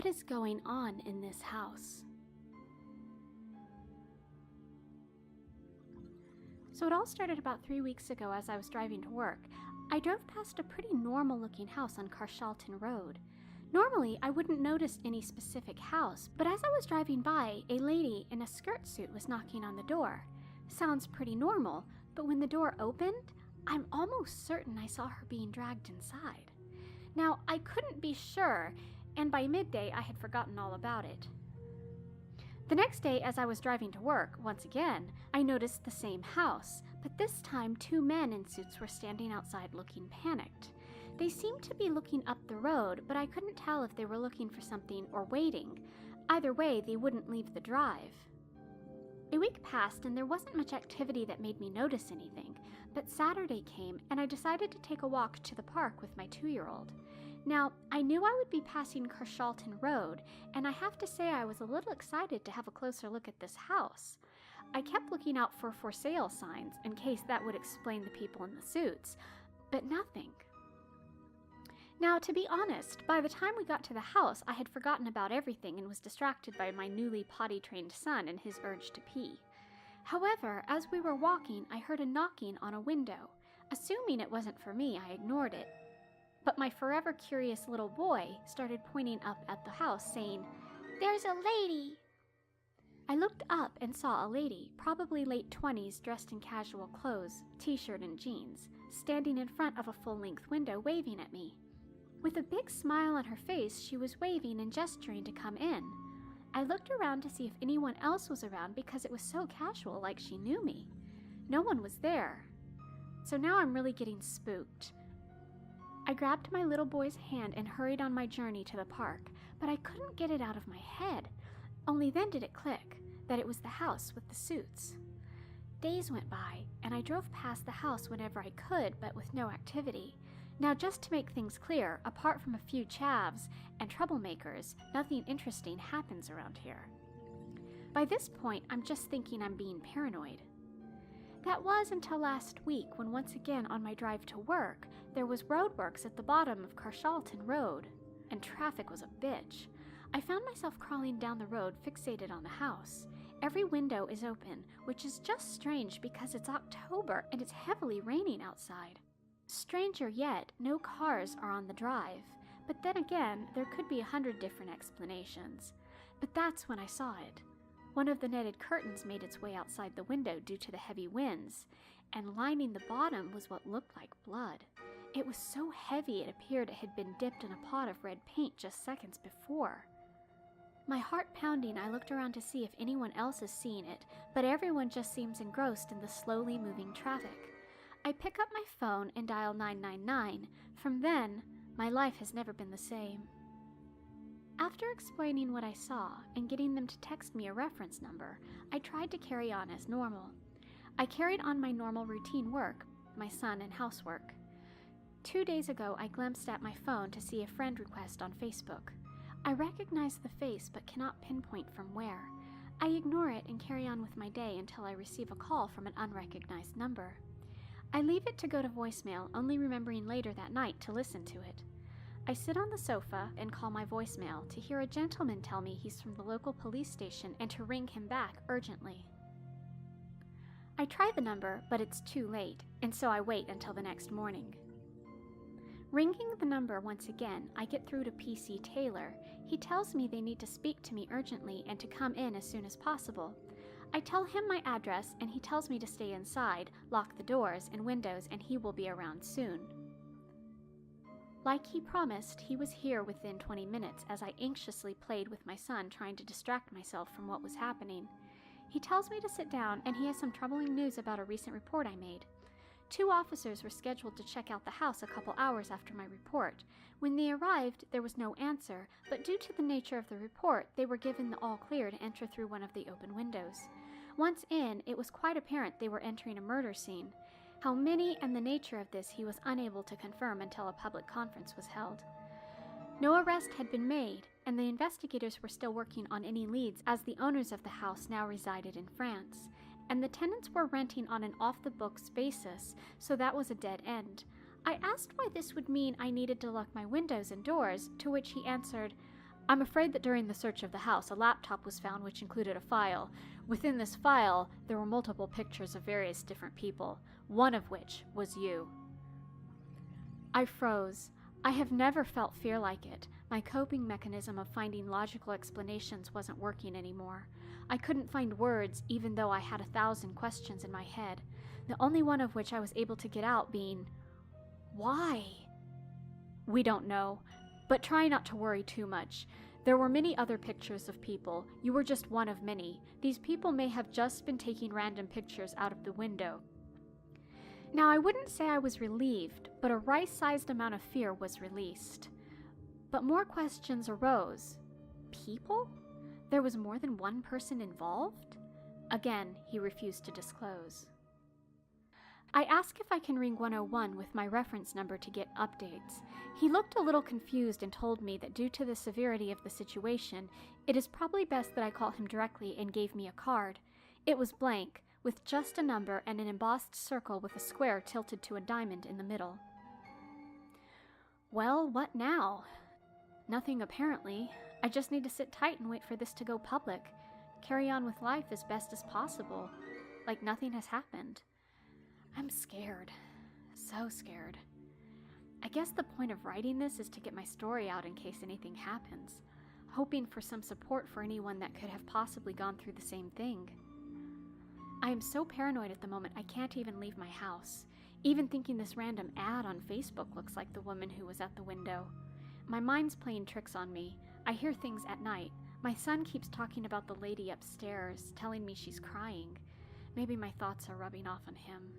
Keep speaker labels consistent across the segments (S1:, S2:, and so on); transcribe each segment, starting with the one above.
S1: What is going on in this house? So it all started about 3 weeks ago as I was driving to work. I drove past a pretty normal-looking house on Carshalton Road. Normally, I wouldn't notice any specific house, but as I was driving by, a lady in a skirt suit was knocking on the door. Sounds pretty normal, but when the door opened, I'm almost certain I saw her being dragged inside. Now, I couldn't be sure, and by midday I had forgotten all about it. The next day, as I was driving to work, once again, I noticed the same house, but this time 2 men in suits were standing outside looking panicked. They seemed to be looking up the road, but I couldn't tell if they were looking for something or waiting. Either way, they wouldn't leave the drive. A week passed and there wasn't much activity that made me notice anything, but Saturday came and I decided to take a walk to the park with my 2-year-old. Now, I knew I would be passing Carshalton Road, and I have to say I was a little excited to have a closer look at this house. I kept looking out for sale signs in case that would explain the people in the suits, but nothing. Now, to be honest, by the time we got to the house, I had forgotten about everything and was distracted by my newly potty-trained son and his urge to pee. However, as we were walking, I heard a knocking on a window. Assuming it wasn't for me, I ignored it. But my forever curious little boy started pointing up at the house, saying, "There's a lady!" I looked up and saw a lady, probably late 20s, dressed in casual clothes, t-shirt and jeans, standing in front of a full-length window waving at me. With a big smile on her face, she was waving and gesturing to come in. I looked around to see if anyone else was around because it was so casual, like she knew me. No one was there. So now I'm really getting spooked. I grabbed my little boy's hand and hurried on my journey to the park, but I couldn't get it out of my head. Only then did it click that it was the house with the suits. Days went by, and I drove past the house whenever I could, but with no activity. Now, just to make things clear, apart from a few chavs and troublemakers, nothing interesting happens around here. By this point, I'm just thinking I'm being paranoid. That was until last week when once again on my drive to work, there was roadworks at the bottom of Carshalton Road, and traffic was a bitch. I found myself crawling down the road fixated on the house. Every window is open, which is just strange because it's October and it's heavily raining outside. Stranger yet, no cars are on the drive, but then again, there could be 100 different explanations. But that's when I saw it. One of the netted curtains made its way outside the window due to the heavy winds, and lining the bottom was what looked like blood. It was so heavy it appeared it had been dipped in a pot of red paint just seconds before. My heart pounding, I looked around to see if anyone else is seeing it, but everyone just seems engrossed in the slowly moving traffic. I pick up my phone and dial 999. From then, my life has never been the same. After explaining what I saw and getting them to text me a reference number, I tried to carry on as normal. I carried on my normal routine work, my son and housework. 2 days ago, I glanced at my phone to see a friend request on Facebook. I recognize the face but cannot pinpoint from where. I ignore it and carry on with my day until I receive a call from an unrecognized number. I leave it to go to voicemail, only remembering later that night to listen to it. I sit on the sofa and call my voicemail to hear a gentleman tell me he's from the local police station and to ring him back urgently. I try the number, but it's too late, and so I wait until the next morning. Ringing the number once again, I get through to PC Taylor. He tells me they need to speak to me urgently and to come in as soon as possible. I tell him my address, and he tells me to stay inside, lock the doors and windows, and he will be around soon. Like he promised, he was here within 20 minutes as I anxiously played with my son, trying to distract myself from what was happening. He tells me to sit down, and he has some troubling news about a recent report I made. 2 officers were scheduled to check out the house a couple hours after my report. When they arrived, there was no answer, but due to the nature of the report, they were given the all clear to enter through one of the open windows. Once in, it was quite apparent they were entering a murder scene. How many and the nature of this he was unable to confirm until a public conference was held. No arrest had been made, and the investigators were still working on any leads as the owners of the house now resided in France, and the tenants were renting on an off-the-books basis, so that was a dead end. I asked why this would mean I needed to lock my windows and doors, to which he answered, I'm afraid that during the search of the house, a laptop was found which included a file. Within this file, there were multiple pictures of various different people, one of which was you." I froze. I have never felt fear like it. My coping mechanism of finding logical explanations wasn't working anymore. I couldn't find words, even though I had 1,000 questions in my head, the only one of which I was able to get out being, "Why?" "We don't know, but try not to worry too much. There were many other pictures of people. You were just one of many. These people may have just been taking random pictures out of the window." Now, I wouldn't say I was relieved, but a rice-sized amount of fear was released. But more questions arose. People? There was more than one person involved? Again, he refused to disclose. I asked if I can ring 101 with my reference number to get updates. He looked a little confused and told me that due to the severity of the situation, it is probably best that I call him directly, and gave me a card. It was blank, with just a number and an embossed circle with a square tilted to a diamond in the middle. Well, what now? Nothing apparently. I just need to sit tight and wait for this to go public. Carry on with life as best as possible, like nothing has happened. I'm scared. So scared. I guess the point of writing this is to get my story out in case anything happens, hoping for some support for anyone that could have possibly gone through the same thing. I am so paranoid at the moment I can't even leave my house. Even thinking this random ad on Facebook looks like the woman who was at the window. My mind's playing tricks on me. I hear things at night. My son keeps talking about the lady upstairs, telling me she's crying. Maybe my thoughts are rubbing off on him.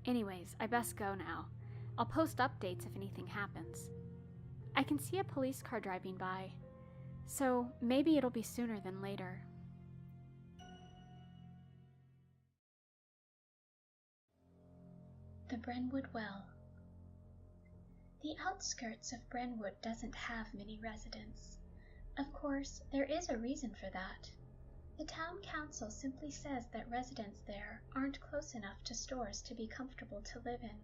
S1: Anyways, I best go now. I'll post updates if anything happens. I can see a police car driving by, so maybe it'll be sooner than later.
S2: The Brennwood Well. The outskirts of Brennwood doesn't have many residents. Of course, there is a reason for that. The town council simply says that residents there aren't close enough to stores to be comfortable to live in.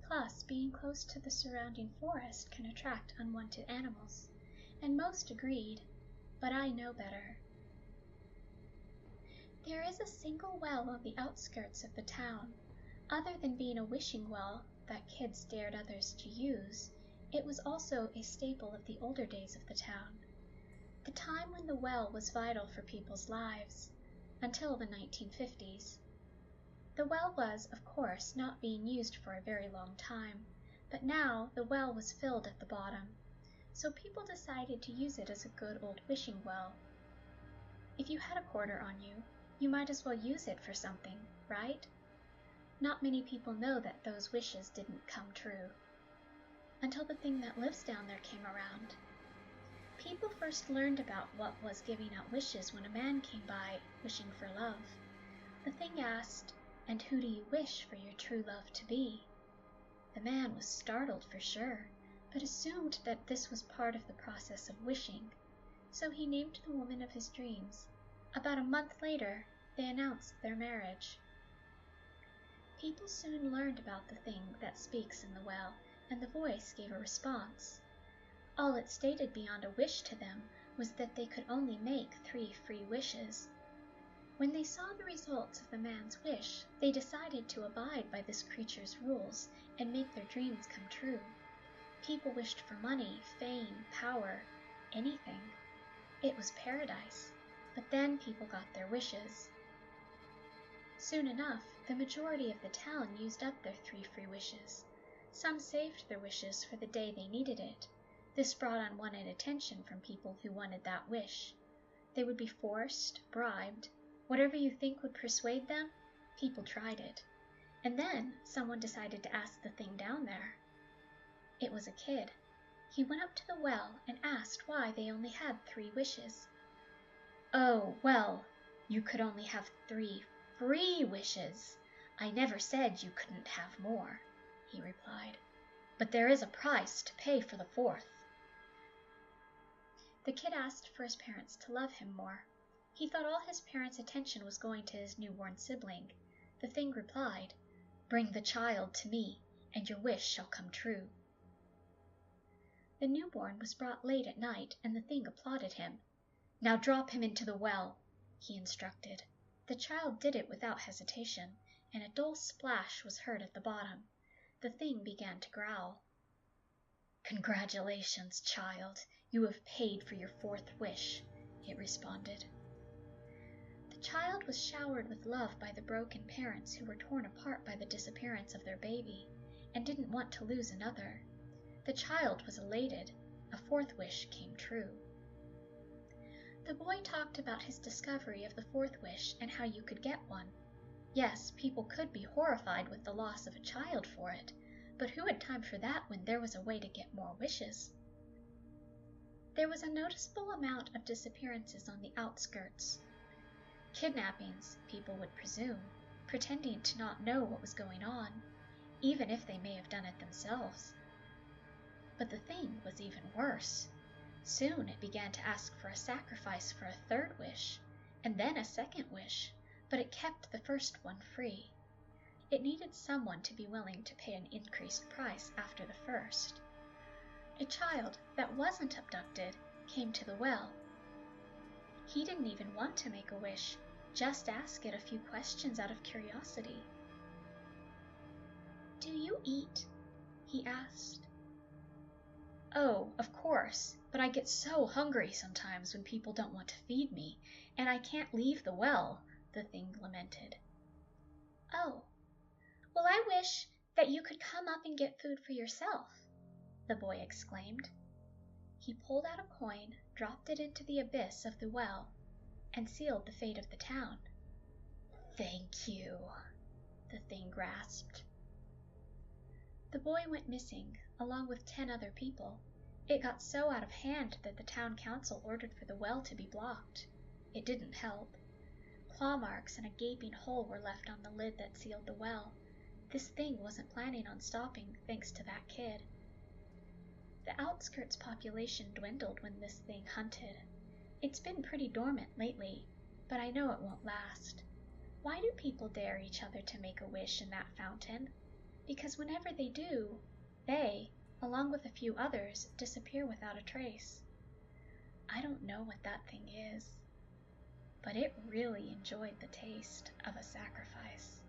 S2: Plus, being close to the surrounding forest can attract unwanted animals. And most agreed, but I know better. There is a single well on the outskirts of the town. Other than being a wishing well that kids dared others to use, it was also a staple of the older days of the town. The time when the well was vital for people's lives, until the 1950s. The well was, of course, not being used for a very long time, but now the well was filled at the bottom, so people decided to use it as a good old wishing well. If you had a quarter on you, you might as well use it for something, right? Not many people know that those wishes didn't come true, until the thing that lives down there came around. People first learned about what was giving out wishes when a man came by wishing for love. The thing asked, "And who do you wish for your true love to be?" The man was startled for sure, but assumed that this was part of the process of wishing, so he named the woman of his dreams. About a month later, they announced their marriage. People soon learned about the thing that speaks in the well, and the voice gave a response. All it stated beyond a wish to them was that they could only make 3 free wishes. When they saw the results of the man's wish, they decided to abide by this creature's rules and make their dreams come true. People wished for money, fame, power, anything. It was paradise, but then people got their wishes. Soon enough, the majority of the town used up their 3 free wishes. Some saved their wishes for the day they needed it. This brought unwanted attention from people who wanted that wish. They would be forced, bribed, whatever you think would persuade them, people tried it. And then someone decided to ask the thing down there. It was a kid. He went up to the well and asked why they only had 3 wishes. "Oh, well, you could only have 3 free wishes. I never said you couldn't have more," he replied. "But there is a price to pay for the 4th. The kid asked for his parents to love him more. He thought all his parents' attention was going to his newborn sibling. The thing replied, "Bring the child to me, and your wish shall come true." The newborn was brought late at night, and the thing applauded him. "Now drop him into the well," he instructed. The child did it without hesitation, and a dull splash was heard at the bottom. The thing began to growl. "Congratulations, child. You have paid for your fourth wish," it responded. The child was showered with love by the broken parents who were torn apart by the disappearance of their baby, and didn't want to lose another. The child was elated. A fourth wish came true. The boy talked about his discovery of the fourth wish and how you could get one. Yes, people could be horrified with the loss of a child for it, but who had time for that when there was a way to get more wishes? There was a noticeable amount of disappearances on the outskirts. Kidnappings, people would presume, pretending to not know what was going on, even if they may have done it themselves. But the thing was even worse. Soon it began to ask for a sacrifice for a third wish, and then a second wish, but it kept the first one free. It needed someone to be willing to pay an increased price after the first. A child that wasn't abducted came to the well. He didn't even want to make a wish, just ask it a few questions out of curiosity. "Do you eat?" he asked. "Oh, of course, but I get so hungry sometimes when people don't want to feed me, and I can't leave the well," the thing lamented. "Oh, well, I wish that you could come up and get food for yourself," the boy exclaimed. He pulled out a coin, dropped it into the abyss of the well, and sealed the fate of the town. "Thank you," the thing grasped. The boy went missing, along with 10 other people. It got so out of hand that the town council ordered for the well to be blocked. It didn't help. Claw marks and a gaping hole were left on the lid that sealed the well. This thing wasn't planning on stopping, thanks to that kid. The outskirts population dwindled when this thing hunted. It's been pretty dormant lately, but I know it won't last. Why do people dare each other to make a wish in that fountain? Because whenever they do, they, along with a few others, disappear without a trace. I don't know what that thing is, but it really enjoyed the taste of a sacrifice.